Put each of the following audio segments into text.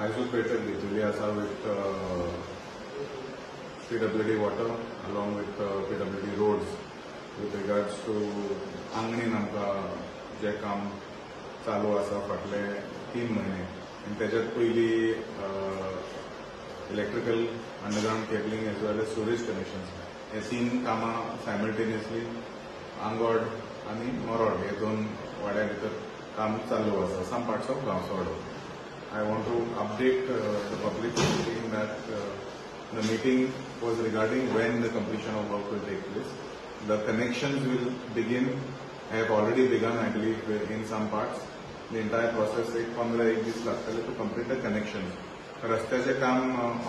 isolated घेतलेली आसा with PWD water along with PWD roads with regards to आंगणीन आमकां जे काम चालू आसा फाटले 3 महिने आनी तेच्यात पयली electrical underground cabling as well as storage connections हे 3 कामां सायमल्टेनियसली आंगोड आनी मोरोड हे 2 वाड्या भितर काम चालू आसा some parts of Gaunsavaddo. I want to update the public saying that the meeting was regarding when the completion of work will take place. The connections will begin, have already begun I believe in some parts. The entire process take 15 days लागतले to complete the connections. रस्त्याचे काम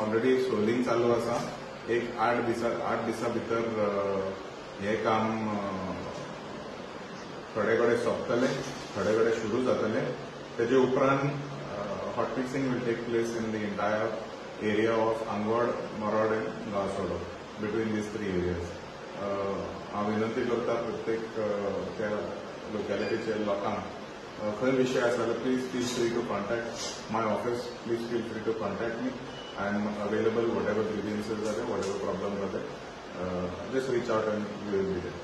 already soling चालू आसा. एक 8 दिसा भितर हे काम थोडे कडेन सोंपतले थोडे कडेन सुरू जातले. तेजे उपरांत hot fixing will take place in the entire area of Angod, Morod and Gasodo between these 3 areas. हांव विनंती करता प्रत्येक त्या लोकॅलिटीचे लोकांक खंय विशय आसा जाल्यार please feel free to contact my office. Please feel free to contact me. I am available whatever grievances जाले वॉट एवर प्रॉब्लम जाले. Just reach out and we will be there.